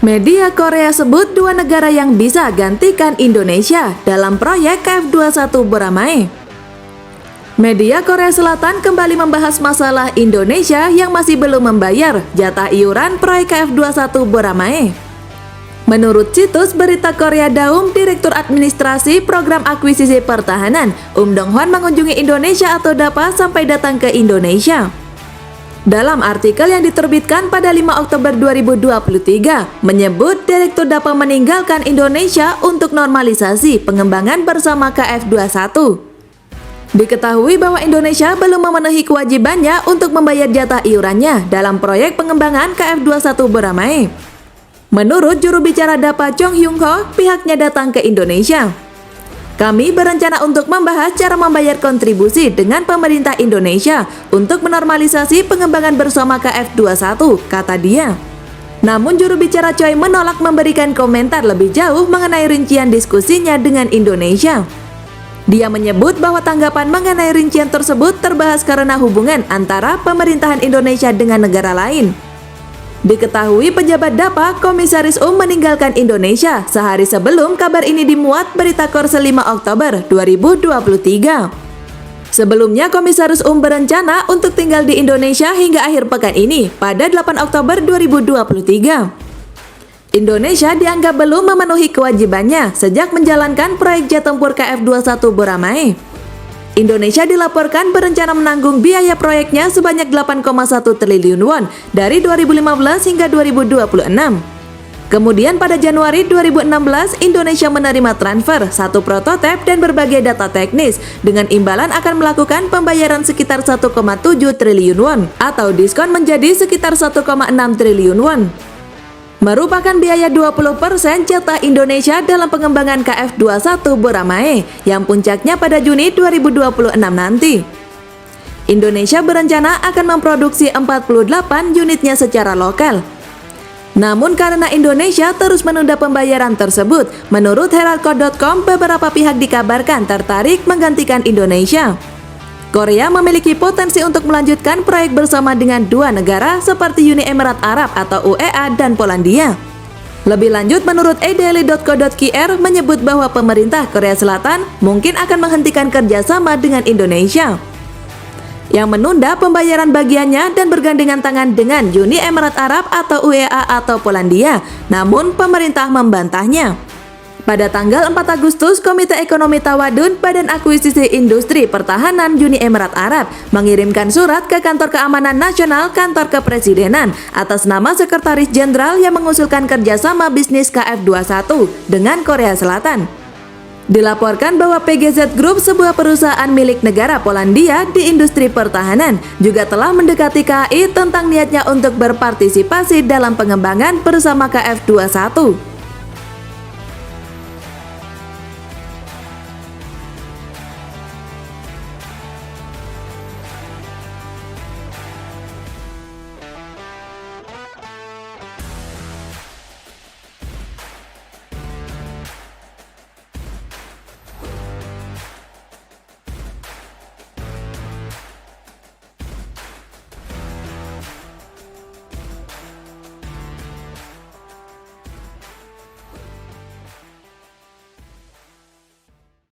Media Korea sebut dua negara yang bisa gantikan Indonesia dalam proyek KF21 Boramae. Media Korea Selatan kembali membahas masalah Indonesia yang masih belum membayar jatah iuran proyek KF21 Boramae. Menurut situs berita Korea Daum, Direktur Administrasi Program Akuisisi Pertahanan, Dong-hwan mengunjungi Indonesia atau DAPA sampai datang ke Indonesia. Dalam artikel yang diterbitkan pada 5 Oktober 2023, menyebut Direktur DAPA meninggalkan Indonesia untuk normalisasi pengembangan bersama KF21. Diketahui bahwa Indonesia belum memenuhi kewajibannya untuk membayar jatah iurannya dalam proyek pengembangan KF21 Boramae. Menurut juru bicara DAPA Chong Hyung-ho, pihaknya datang ke Indonesia. Kami berencana untuk membahas cara membayar kontribusi dengan pemerintah Indonesia untuk menormalisasi pengembangan bersama KF21, kata dia. Namun juru bicara Choi menolak memberikan komentar lebih jauh mengenai rincian diskusinya dengan Indonesia. Dia menyebut bahwa tanggapan mengenai rincian tersebut terbahas karena hubungan antara pemerintahan Indonesia dengan negara lain. Diketahui pejabat DAPA, Komisaris meninggalkan Indonesia sehari sebelum kabar ini dimuat berita Korsel 5 Oktober 2023. Sebelumnya, Komisaris berencana untuk tinggal di Indonesia hingga akhir pekan ini pada 8 Oktober 2023. Indonesia dianggap belum memenuhi kewajibannya sejak menjalankan proyek jet tempur KF21 Boramae. Indonesia dilaporkan berencana menanggung biaya proyeknya sebanyak 8,1 triliun won dari 2015 hingga 2026. Kemudian pada Januari 2016, Indonesia menerima transfer satu prototipe dan berbagai data teknis dengan imbalan akan melakukan pembayaran sekitar 1,7 triliun won atau diskon menjadi sekitar 1,6 triliun won. Merupakan biaya 20% jatah Indonesia dalam pengembangan KF21 Boramae yang puncaknya pada Juni 2026 nanti. Indonesia berencana akan memproduksi 48 unitnya secara lokal. Namun karena Indonesia terus menunda pembayaran tersebut, menurut Heraldco.com beberapa pihak dikabarkan tertarik menggantikan Indonesia. Korea memiliki potensi untuk melanjutkan proyek bersama dengan dua negara seperti Uni Emirat Arab atau UEA dan Polandia. Lebih lanjut, menurut edaily.co.kr menyebut bahwa pemerintah Korea Selatan mungkin akan menghentikan kerjasama dengan Indonesia yang menunda pembayaran bagiannya dan bergandengan tangan dengan Uni Emirat Arab atau UEA atau Polandia, namun pemerintah membantahnya. Pada tanggal 4 Agustus, Komite Ekonomi Tawadun Badan Akuisisi Industri Pertahanan Uni Emirat Arab mengirimkan surat ke Kantor Keamanan Nasional Kantor Kepresidenan atas nama Sekretaris Jenderal yang mengusulkan kerjasama bisnis KF21 dengan Korea Selatan. Dilaporkan bahwa PGZ Group, sebuah perusahaan milik negara Polandia di industri pertahanan, juga telah mendekati KAI tentang niatnya untuk berpartisipasi dalam pengembangan bersama KF21.